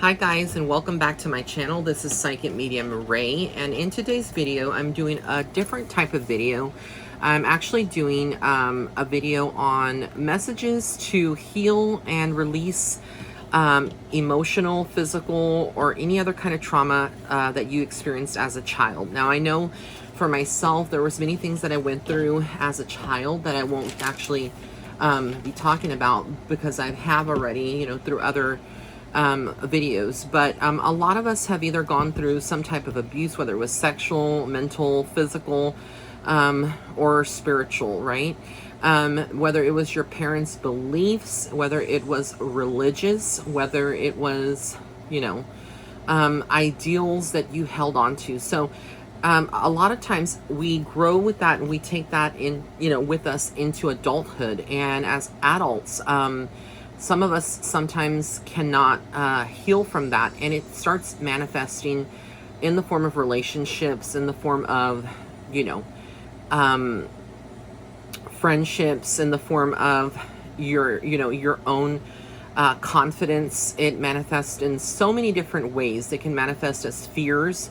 Hi guys, and welcome back to my channel. This is Psychic Medium Ray, and in today's video I'm doing a different type of video. I'm actually doing a video on messages to heal and release emotional, physical, or any other kind of trauma that you experienced as a child. Now I know for myself there was many things that I went through as a child that I won't actually be talking about because I have already, through other videos, but a lot of us have either gone through some type of abuse, whether it was sexual, mental, physical, or spiritual, right? Whether it was your parents' beliefs, whether it was religious, whether it was, ideals that you held on to. So a lot of times we grow with that and we take that in, with us into adulthood. And as adults, some of us sometimes cannot heal from that, and it starts manifesting in the form of relationships, in the form of, friendships, in the form of your own confidence. It manifests in so many different ways. It can manifest as fears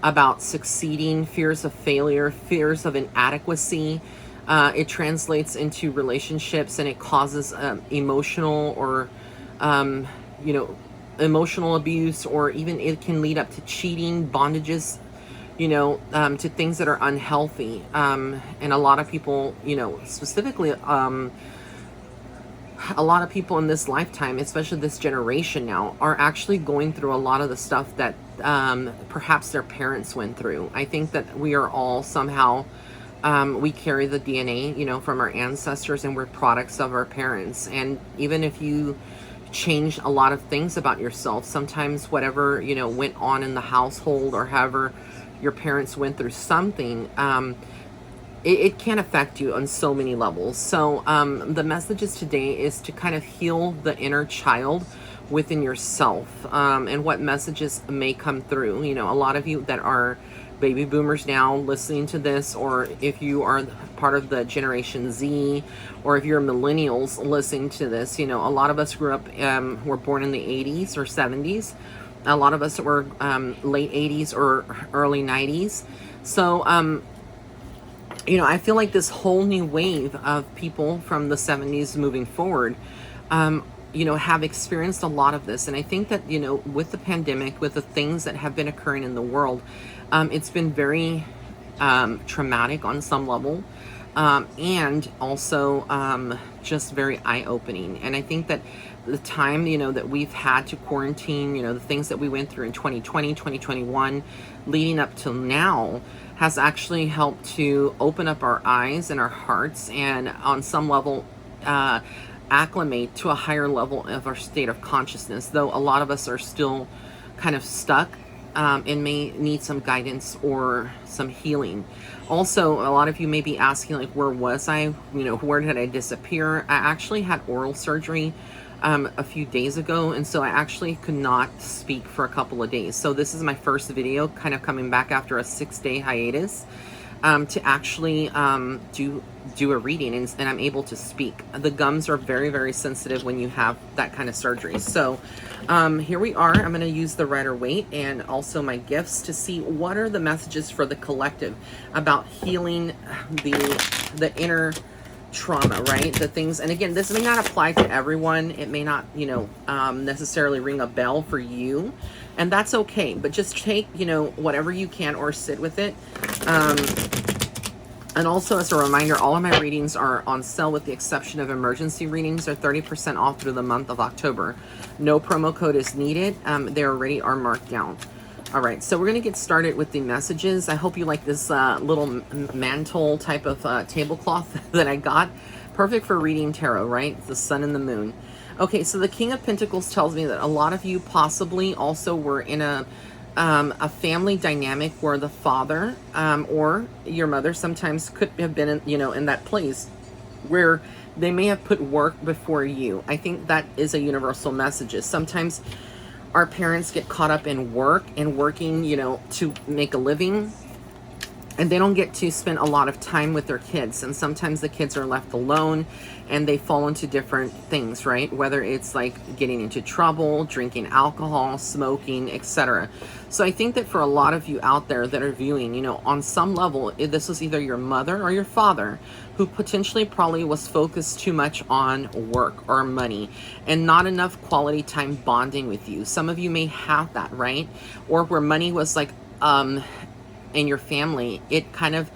about succeeding, fears of failure, fears of inadequacy. It translates into relationships, and it causes emotional or, emotional abuse, or even it can lead up to cheating, bondages, to things that are unhealthy. And a lot of people, specifically, a lot of people in this lifetime, especially this generation now, are actually going through a lot of the stuff that perhaps their parents went through. I think that we are all somehow... we carry the DNA, from our ancestors, and we're products of our parents. And even if you change a lot of things about yourself, sometimes whatever, went on in the household, or however your parents went through something, it can affect you on so many levels. So the messages today is to kind of heal the inner child within yourself, and what messages may come through. A lot of you that are baby boomers now listening to this, or if you are part of the Generation Z, or if you're millennials listening to this, a lot of us grew up, were born in the 80s or 70s. A lot of us were late 80s or early 90s. So, I feel like this whole new wave of people from the 70s moving forward, have experienced a lot of this. And I think that, with the pandemic, with the things that have been occurring in the world, it's been very traumatic on some level, and also just very eye-opening. And I think that the time, that we've had to quarantine, the things that we went through in 2020, 2021, leading up till now, has actually helped to open up our eyes and our hearts, and on some level, acclimate to a higher level of our state of consciousness, though a lot of us are still kind of stuck, and may need some guidance or some healing. Also, a lot of you may be asking, like, where was I? Where did I disappear? I actually had oral surgery a few days ago, and so I actually could not speak for a couple of days. So this is my first video, kind of coming back after a 6-day hiatus, to actually do a reading, and I'm able to speak. The gums are very, very sensitive when you have that kind of surgery. So here we are. I'm going to use the Rider-Waite and also my gifts to see what are the messages for the collective about healing the inner trauma, right? The things, and again, this may not apply to everyone. It may not, necessarily ring a bell for you, and that's okay. But just take, whatever you can, or sit with it. And also, as a reminder, all of my readings are on sale with the exception of emergency readings. They're 30% off through the month of October. No promo code is needed. They already are marked down. All right, so we're going to get started with the messages. I hope you like this little mantle type of tablecloth that I got. Perfect for reading tarot, right? It's the sun and the moon. Okay, so the King of Pentacles tells me that a lot of you possibly also were in a family dynamic where the father or your mother sometimes could have been in that place where they may have put work before you. I think that is a universal message. Sometimes our parents get caught up in work and working, to make a living, and they don't get to spend a lot of time with their kids, and sometimes the kids are left alone and they fall into different things, right? Whether it's like getting into trouble, drinking alcohol, smoking, etc. So I think that for a lot of you out there that are viewing, you know, on some level, this is either your mother or your father who potentially probably was focused too much on work or money and not enough quality time bonding with you. Some of you may have that, right? Or where money was like in your family, it kind of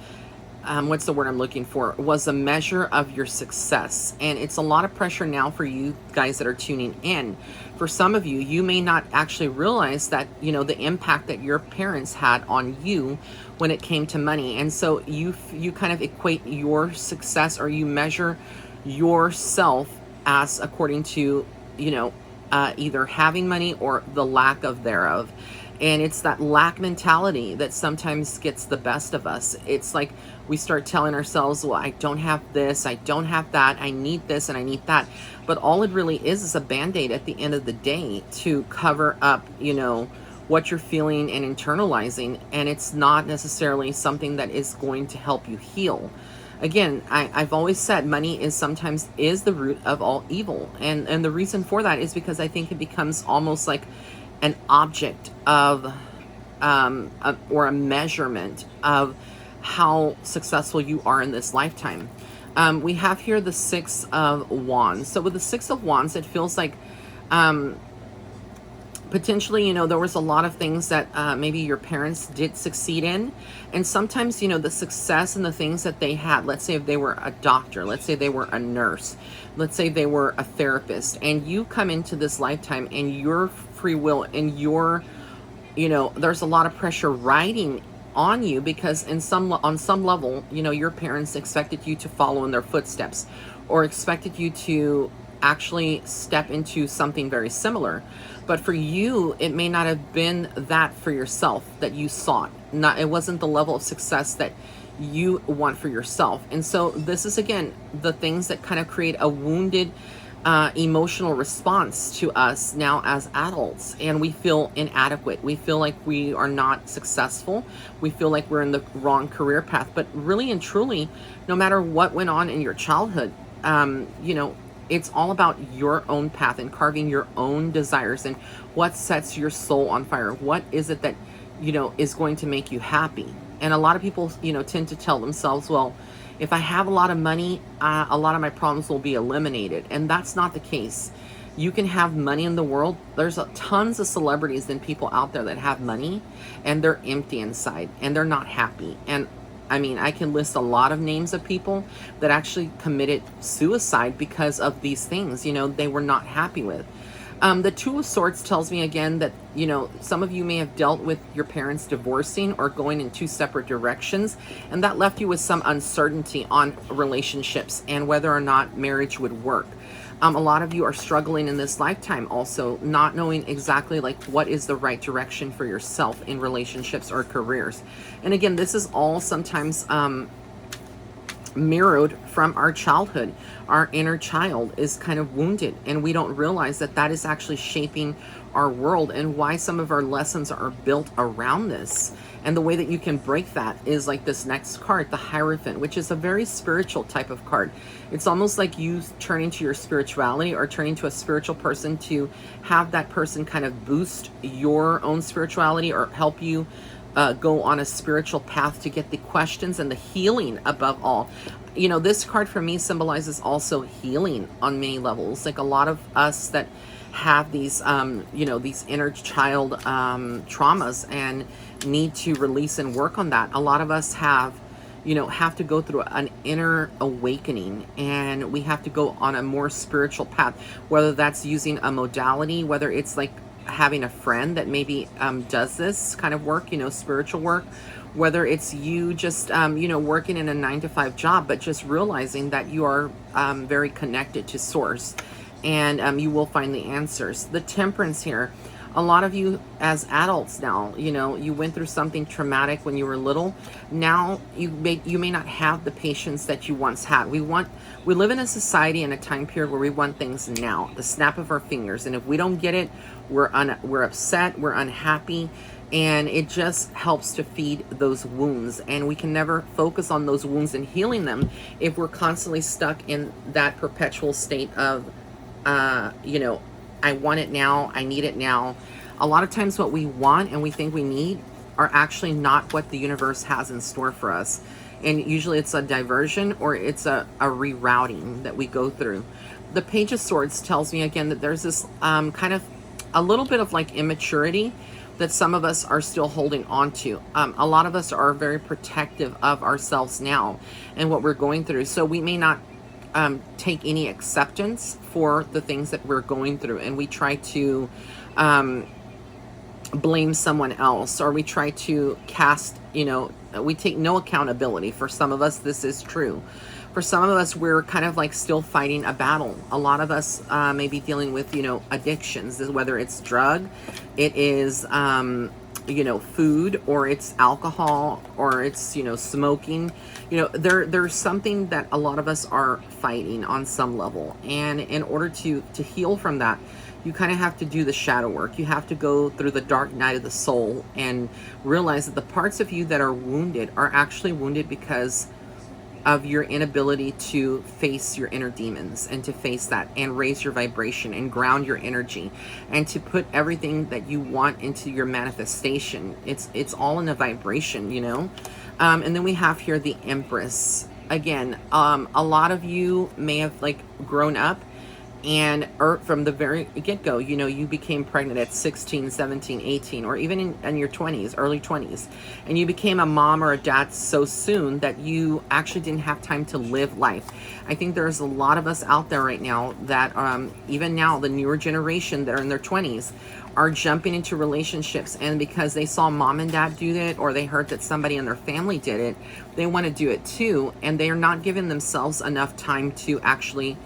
what's the word I'm looking for, was a measure of your success. And it's a lot of pressure now for you guys that are tuning in. For some of you, you may not actually realize that, you know, the impact that your parents had on you when it came to money. And so you kind of equate your success, or you measure yourself as according to, you know, either having money or the lack of thereof. And it's that lack mentality that sometimes gets the best of us. It's like we start telling ourselves, well, I don't have this, I don't have that, I need this and I need that. But all it really is a band-aid at the end of the day to cover up, you know, what you're feeling and internalizing. And it's not necessarily something that is going to help you heal. Again, I've always said money is sometimes is the root of all evil. And the reason for that is because I think it becomes almost like an object of or a measurement of how successful you are in this lifetime. We have here the Six of Wands. So with the Six of Wands, it feels like potentially, you know, there was a lot of things that maybe your parents did succeed in. And sometimes, you know, the success and the things that they had, let's say if they were a doctor, let's say they were a nurse, let's say they were a therapist, and you come into this lifetime and your free will and your, you know, there's a lot of pressure riding on you because on some level, you know, your parents expected you to follow in their footsteps or expected you to actually step into something very similar. But for you, it may not have been that for yourself that you sought. It wasn't the level of success that you want for yourself. And so this is, again, the things that kind of create a wounded emotional response to us now as adults. And we feel inadequate. We feel like we are not successful. We feel like we're in the wrong career path. But really and truly, no matter what went on in your childhood, you know, it's all about your own path and carving your own desires and what sets your soul on fire. What is it that, you know, is going to make you happy? And a lot of people, you know, tend to tell themselves, well, if I have a lot of money, a lot of my problems will be eliminated. And that's not the case. You can have money in the world. There's tons of celebrities and people out there that have money and they're empty inside and they're not happy. And I mean, I can list a lot of names of people that actually committed suicide because of these things, you know, they were not happy with. The Two of Swords tells me again that, you know, some of you may have dealt with your parents divorcing or going in two separate directions, and that left you with some uncertainty on relationships and whether or not marriage would work. A lot of you are struggling in this lifetime also, not knowing exactly like what is the right direction for yourself in relationships or careers. And again, this is all sometimes mirrored from our childhood. Our inner child is kind of wounded, and we don't realize that that is actually shaping our world and why some of our lessons are built around this. And the way that you can break that is like this next card, the Hierophant, which is a very spiritual type of card. It's almost like you turning to your spirituality or turning to a spiritual person to have that person kind of boost your own spirituality or help you go on a spiritual path to get the questions and the healing above all. You know, this card for me symbolizes also healing on many levels. Like a lot of us that have these, you know, these inner child traumas and need to release and work on that. A lot of us have, you know, have to go through an inner awakening, and we have to go on a more spiritual path, whether that's using a modality, whether it's like having a friend that maybe does this kind of work, you know, spiritual work, whether it's you just, you know, working in a 9-to-5 job, but just realizing that you are very connected to source, and you will find the answers. The Temperance here, A lot of you as adults now, you know, you went through something traumatic when you were little. Now you may not have the patience that you once had. We live in a society in a time period where we want things now, the snap of our fingers. And if we don't get it, we're upset, we're unhappy, and it just helps to feed those wounds. And we can never focus on those wounds and healing them if we're constantly stuck in that perpetual state of, you know, I want it now, I need it now. A lot of times what we want and we think we need are actually not what the universe has in store for us. And usually it's a diversion or it's a rerouting that we go through. The Page of Swords tells me again that there's this kind of a little bit of like immaturity that some of us are still holding on to. A lot of us are very protective of ourselves now and what we're going through. So we may not take any acceptance for the things that we're going through, and we try to blame someone else, or we try to cast, you know, we take no accountability. For some of us, this is true. For some of us, we're kind of like still fighting a battle. A lot of us may be dealing with, you know, addictions, whether it's drug, it is, you know, food, or it's alcohol, or it's, you know, smoking. You know, there's something that a lot of us are fighting on some level. And in order to heal from that, you kind of have to do the shadow work. You have to go through the dark night of the soul and realize that the parts of you that are wounded are actually wounded because of your inability to face your inner demons, and to face that and raise your vibration and ground your energy and to put everything that you want into your manifestation. It's all in a vibration, you know. And then we have here the Empress. Again, a lot of you may have like grown up and from the very get-go, you know, you became pregnant at 16, 17, 18, or even in your 20s, early 20s. And you became a mom or a dad so soon that you actually didn't have time to live life. I think there's a lot of us out there right now that even now, the newer generation that are in their 20s are jumping into relationships. And because they saw mom and dad do it, or they heard that somebody in their family did it, they want to do it too. And they are not giving themselves enough time to actually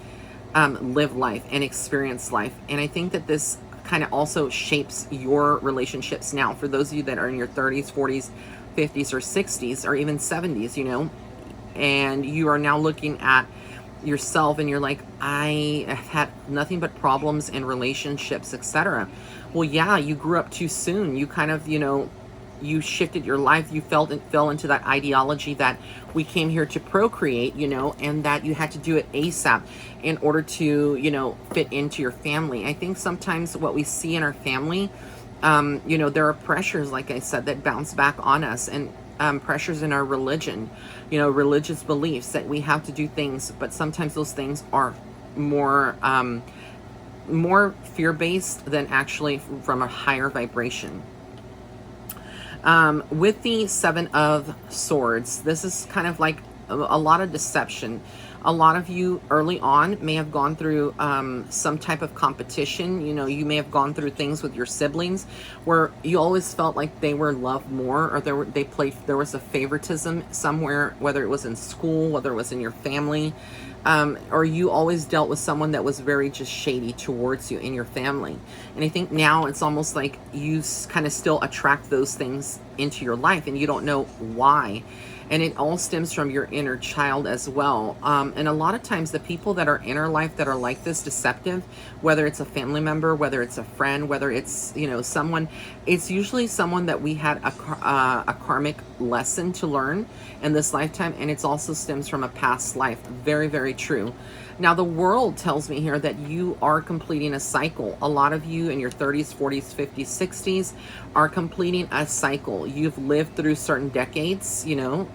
live life and experience life. And I think that this kind of also shapes your relationships now. For those of you that are in your 30s, 40s, 50s, or 60s, or even 70s, you know, and you are now looking at yourself and you're like, I have had nothing but problems in relationships, etc. Well, yeah, you grew up too soon. You kind of, you know, you shifted your life. You fell into that ideology that we came here to procreate, you know, and that you had to do it ASAP in order to, you know, fit into your family. I think sometimes what we see in our family, you know, there are pressures, like I said, that bounce back on us, and pressures in our religion, you know, religious beliefs that we have to do things, but sometimes those things are more fear-based than actually from a higher vibration. With the Seven of Swords, this is kind of like a lot of deception. A lot of you early on may have gone through some type of competition. You know, you may have gone through things with your siblings where you always felt like they were loved more, or there was a favoritism somewhere, whether it was in school, whether it was in your family, or you always dealt with someone that was very just shady towards you in your family. And I think now it's almost like you kind of still attract those things into your life and you don't know why. And it all stems from your inner child as well. And a lot of times the people that are in our life that are like this, deceptive, whether it's a family member, whether it's a friend, whether it's, you know, someone, it's usually someone that we had a karmic lesson to learn in this lifetime. And it also stems from a past life. Very, very true. Now, the world tells me here that you are completing a cycle. A lot of you in your 30s, 40s, 50s, 60s are completing a cycle. You've lived through certain decades, you know,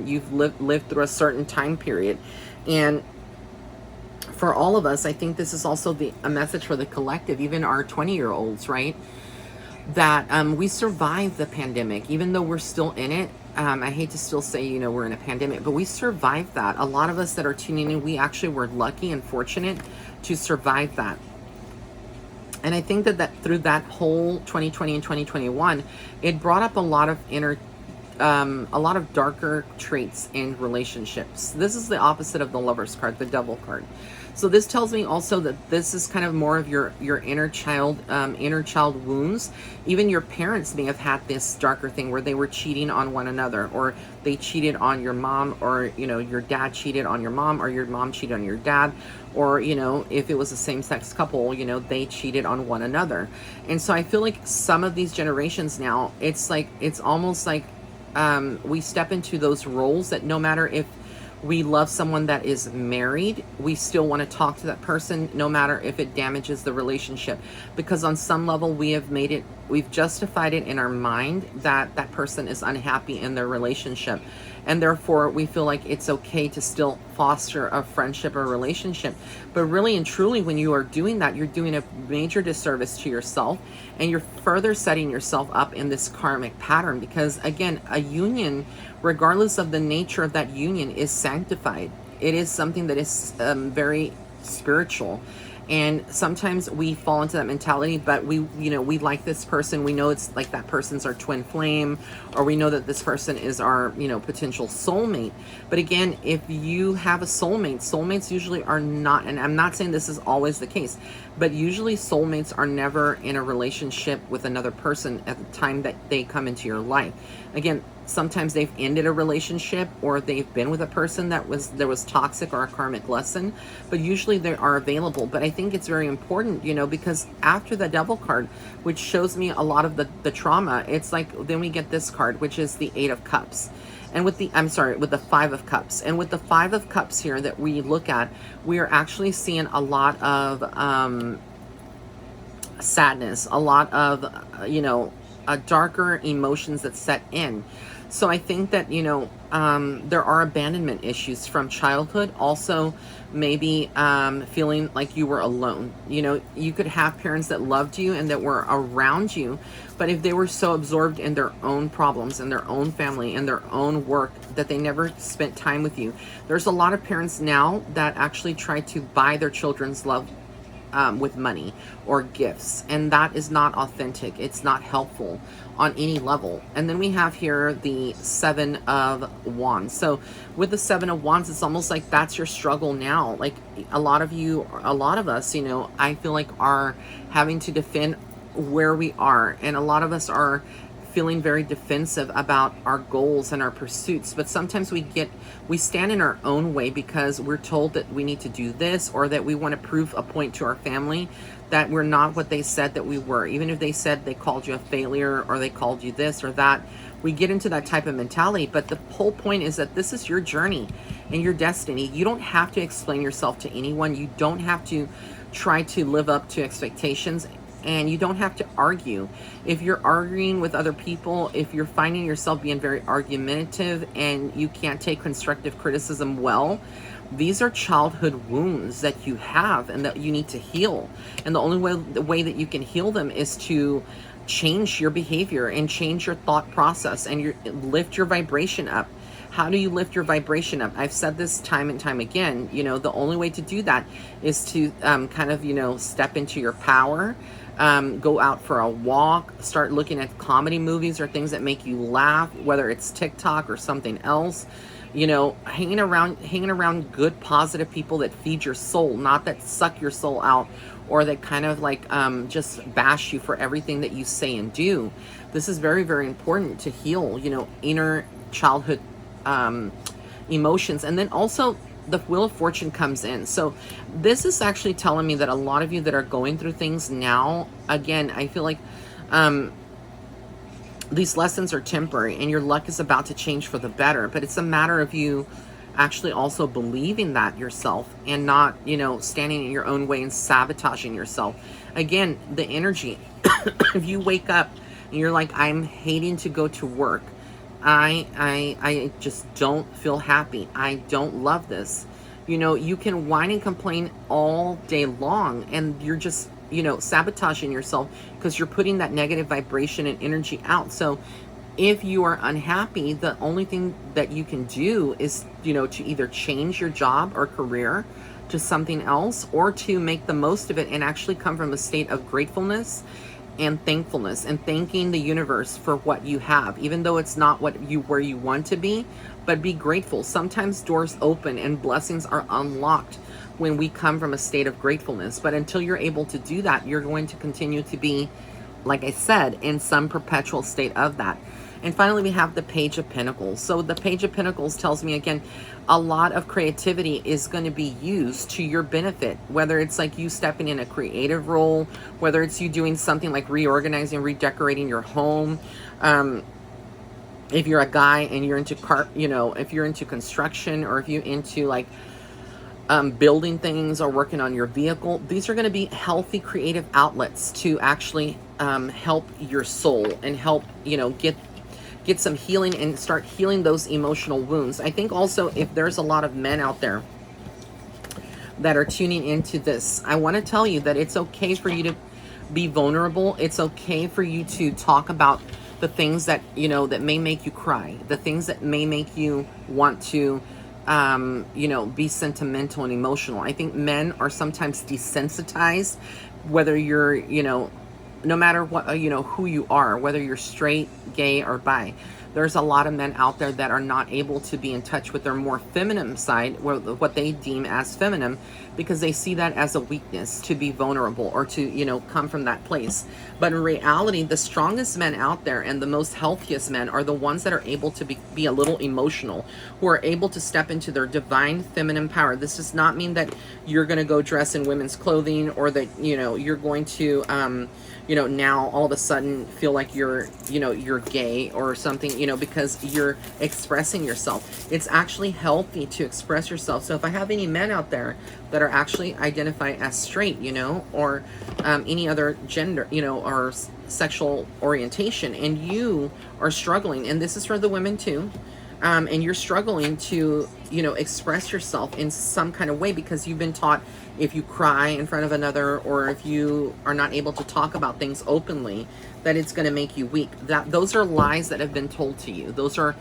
you've lived through a certain time period. And for all of us, I think this is also a message for the collective, even our 20-year-olds, right? That we survived the pandemic, even though we're still in it. I hate to still say, you know, we're in a pandemic, but we survived that. A lot of us that are tuning in, we actually were lucky and fortunate to survive that. And I think that through that whole 2020 and 2021, it brought up a lot of inner a lot of darker traits in relationships. This is the opposite of the Lover's card, the Devil card. So this tells me also that this is kind of more of your inner child wounds. Even your parents may have had this darker thing where they were cheating on one another, or they cheated on your mom, or your dad cheated on your mom, or your mom cheated on your dad, or if it was a same-sex couple, they cheated on one another. And so I feel like some of these generations now, it's almost like we step into those roles that no matter if we love someone that is married, we still want to talk to that person no matter if it damages the relationship, because on some level we've justified it in our mind that that person is unhappy in their relationship, and therefore we feel like it's okay to still foster a friendship or relationship. But really and truly, when you are doing that, you're doing a major disservice to yourself, and you're further setting yourself up in this karmic pattern, because again, a union, regardless of the nature of that union, is sanctified. It is something that is very spiritual. And sometimes we fall into that mentality, but we like this person. We know it's like that person's our twin flame, or we know that this person is our, potential soulmate. But again, if you have a soulmate, soulmates usually are not, and I'm not saying this is always the case, but usually soulmates are never in a relationship with another person at the time that they come into your life. Again, sometimes they've ended a relationship, or they've been with a person that was toxic or a karmic lesson, but usually they are available. But I think it's very important, because after the Devil card, which shows me a lot of the trauma, it's like, then we get this card, which is the Eight of Cups. And with the Five of Cups. And with the Five of Cups here that we look at, we are actually seeing a lot of sadness, a lot of, darker emotions that set in. So I think that, there are abandonment issues from childhood. Also, maybe feeling like you were alone. You could have parents that loved you and that were around you, but if they were so absorbed in their own problems and their own family and their own work that they never spent time with you. There's a lot of parents now that actually try to buy their children's love with money or gifts, and that is not authentic. It's not helpful on any level. And then we have here the Seven of Wands. So with the Seven of Wands, it's almost like that's your struggle now. Like a lot of us, I feel like are having to defend where we are, and a lot of us are feeling very defensive about our goals and our pursuits. But sometimes we stand in our own way because we're told that we need to do this, or that we want to prove a point to our family that we're not what they said that we were. Even if they said they called you a failure, or they called you this or that, we get into that type of mentality. But the whole point is that this is your journey and your destiny. You don't have to explain yourself to anyone. You don't have to try to live up to expectations. And you don't have to argue. If you're arguing with other people, if you're finding yourself being very argumentative and you can't take constructive criticism well, these are childhood wounds that you have and that you need to heal. And the only way that you can heal them is to change your behavior and change your thought process, and lift your vibration up. How do you lift your vibration up? I've said this time and time again. The only way to do that is to step into your power. Go out for a walk, start looking at comedy movies or things that make you laugh, whether it's TikTok or something else. Hanging around good, positive people that feed your soul, not that suck your soul out, or that kind of just bash you for everything that you say and do. This is very, very important to heal, inner childhood emotions. And then also the Wheel of Fortune comes in. So this is actually telling me that a lot of you that are going through things now, again, I feel like these lessons are temporary and your luck is about to change for the better. But it's a matter of you actually also believing that yourself, and not, standing in your own way and sabotaging yourself. Again, the energy, if you wake up and you're like, I'm hating to go to work, I just don't feel happy, I don't love this. You can whine and complain all day long, and you're just, sabotaging yourself because you're putting that negative vibration and energy out. So if you are unhappy, the only thing that you can do is, to either change your job or career to something else, or to make the most of it and actually come from a state of gratefulness and thankfulness and thanking the universe for what you have, even though it's not where you want to be, but be grateful. Sometimes doors open and blessings are unlocked when we come from a state of gratefulness. But until you're able to do that, you're going to continue to be, like I said, in some perpetual state of that. And finally, we have the Page of Pentacles. So the Page of Pentacles tells me, again, a lot of creativity is going to be used to your benefit, whether it's like you stepping in a creative role, whether it's you doing something like reorganizing, redecorating your home. If you're a guy and you're into if you're into construction, or if you're into like building things or working on your vehicle, these are going to be healthy creative outlets to actually help your soul and help, get some healing and start healing those emotional wounds. I think also, if there's a lot of men out there that are tuning into this, I want to tell you that it's okay for you to be vulnerable. It's okay for you to talk about the things that, that may make you cry, the things that may make you want to, be sentimental and emotional. I think men are sometimes desensitized, whether you're, no matter what, who you are, whether you're straight, gay, or bi. There's a lot of men out there that are not able to be in touch with their more feminine side, what they deem as feminine, because they see that as a weakness to be vulnerable or to, come from that place. But in reality, the strongest men out there and the most healthiest men are the ones that are able to be a little emotional, who are able to step into their divine feminine power. This does not mean that you're going to go dress in women's clothing, or that, you're going to, now all of a sudden feel like you're gay or something, because you're expressing yourself. It's actually healthy to express yourself. So if I have any men out there that are actually identified as straight, or any other gender, or sexual orientation, and you are struggling, and this is for the women too, and you're struggling to, express yourself in some kind of way because you've been taught if you cry in front of another, or if you are not able to talk about things openly, that it's going to make you weak. Those are lies that have been told to you. Those are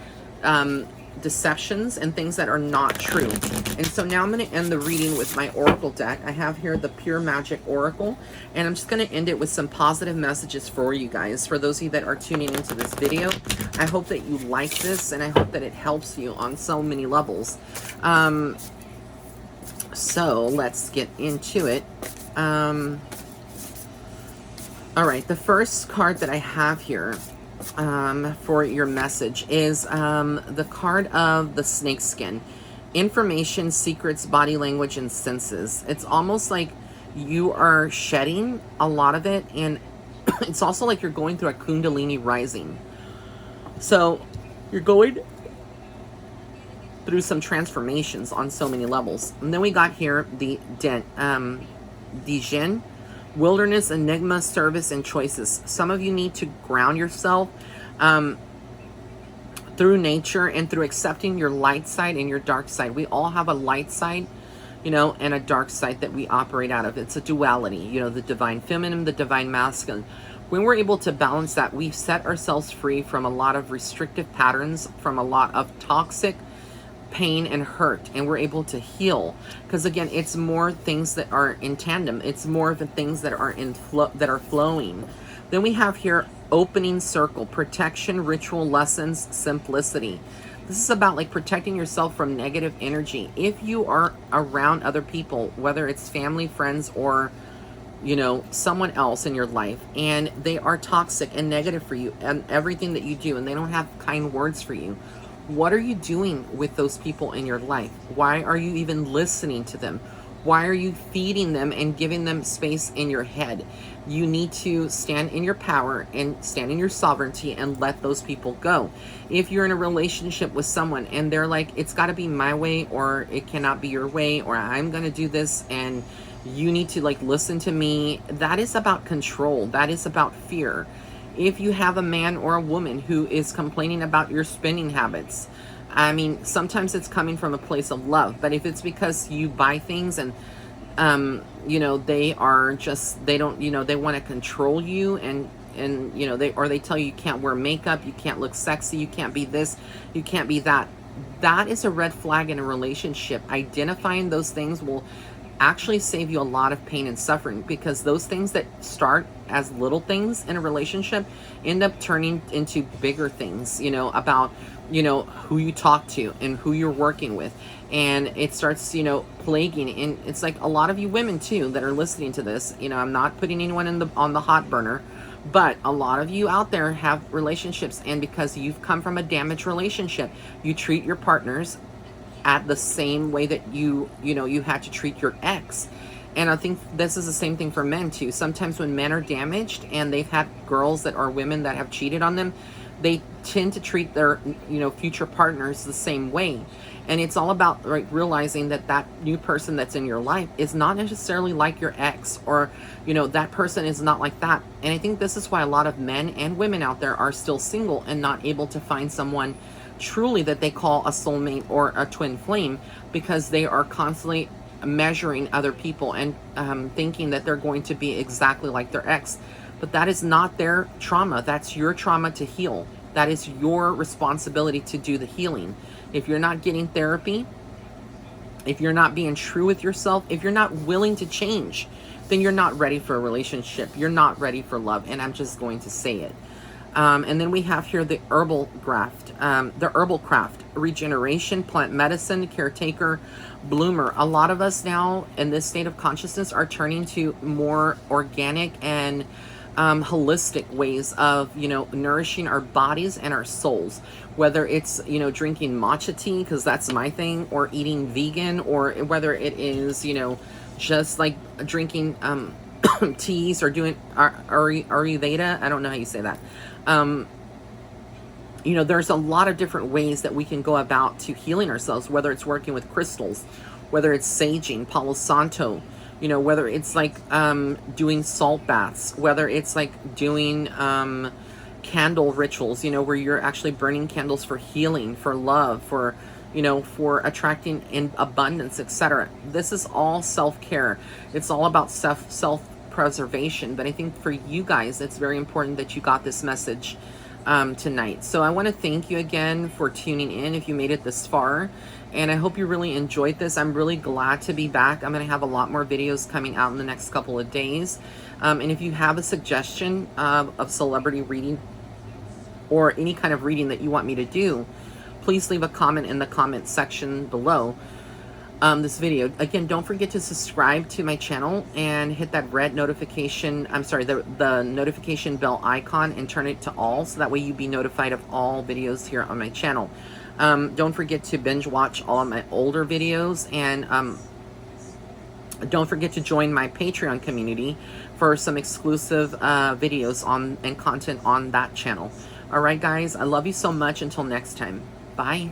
deceptions and things that are not true. And so now I'm going to end the reading with my oracle deck. I have here the Pure Magic Oracle, and I'm just going to end it with some positive messages for you guys, for those of you that are tuning into this video. I hope that you like this, and I hope that it helps you on so many levels. So let's get into it. All right, the first card that I have here for your message is the card of the snake skin. Information, secrets, body language, and senses. It's almost like you are shedding a lot of it, and it's also like you're going through a kundalini rising. So you're going through some transformations on so many levels. And then we got here the Dijin, wilderness, enigma, service, and choices. Some of you need to ground yourself through nature and through accepting your light side and your dark side. We all have a light side, and a dark side that we operate out of. It's a duality, the divine feminine, the divine masculine. When we're able to balance that, we set ourselves free from a lot of restrictive patterns, from a lot of toxic pain and hurt, and we're able to heal, because again, it's more things that are in tandem. It's more of the things that are that are flowing. Then we have here opening circle, protection, ritual, lessons, simplicity. This is about like protecting yourself from negative energy. If you are around other people, whether it's family, friends, or someone else in your life, and they are toxic and negative for you and everything that you do, and they don't have kind words for you, what are you doing with those people in your life? Why are you even listening to them? Why are you feeding them and giving them space in your head? You need to stand in your power and stand in your sovereignty and let those people go. If you're in a relationship with someone and they're like, it's got to be my way, or it cannot be your way, or I'm going to do this and you need to like listen to me, that is about control. That is about fear. If you have a man or a woman who is complaining about your spending habits, I mean, sometimes it's coming from a place of love, but if it's because you buy things and, they are just, they don't, they want to control you, and they tell you can't wear makeup, you can't look sexy, you can't be this, you can't be that. That is a red flag in a relationship. Identifying those things will actually save you a lot of pain and suffering, because those things that start as little things in a relationship end up turning into bigger things, you know, about, you know, who you talk to and who you're working with. And it starts, you know, plaguing. And it's like a lot of you women too that are listening to this, you know, I'm not putting anyone in the on the hot burner, but a lot of you out there have relationships, and because you've come from a damaged relationship, you treat your partners at the same way that you know, you had to treat your ex. And I think this is the same thing for men too. Sometimes when men are damaged and they've had girls that are women that have cheated on them, they tend to treat their, you know, future partners the same way. And it's all about, like, realizing that that new person that's in your life is not necessarily like your ex, or, you know, that person is not like that. And I think this is why a lot of men and women out there are still single and not able to find someone truly that they call a soulmate or a twin flame, because they are constantly measuring other people and thinking that they're going to be exactly like their ex. But that is not their trauma. That's your trauma to heal. That is your responsibility to do the healing. If you're not getting therapy, if you're not being true with yourself, if you're not willing to change, then you're not ready for a relationship. You're not ready for love. And I'm just going to say it. And then we have here the Herbal Graft, the Herbal Craft, regeneration, plant medicine, caretaker, bloomer. A lot of us now in this state of consciousness are turning to more organic and holistic ways of, you know, nourishing our bodies and our souls. Whether it's, you know, drinking matcha tea, because that's my thing, or eating vegan, or whether it is, you know, just like drinking teas, or doing Ayurveda. I don't know how you say that. You know, there's a lot of different ways that we can go about to healing ourselves, whether it's working with crystals, whether it's saging, Palo Santo, you know, whether it's like doing salt baths, whether it's like doing candle rituals, you know, where you're actually burning candles for healing, for love, for, you know, for attracting in abundance, etc. This is all self-care. It's all about self-preservation. But I think for you guys, it's very important that you got this message tonight. So I want to thank you again for tuning in if you made it this far. And I hope you really enjoyed this. I'm really glad to be back. I'm going to have a lot more videos coming out in the next couple of days. And if you have a suggestion of celebrity reading or any kind of reading that you want me to do, please leave a comment in the comment section below this video. Again, don't forget to subscribe to my channel and hit that red notification, the notification bell icon, and turn it to all, so that way you be notified of all videos here on my channel. Don't forget to binge watch all of my older videos, and don't forget to join my Patreon community for some exclusive videos on and content on that channel. All right, guys, I love you so much. Until next time, bye.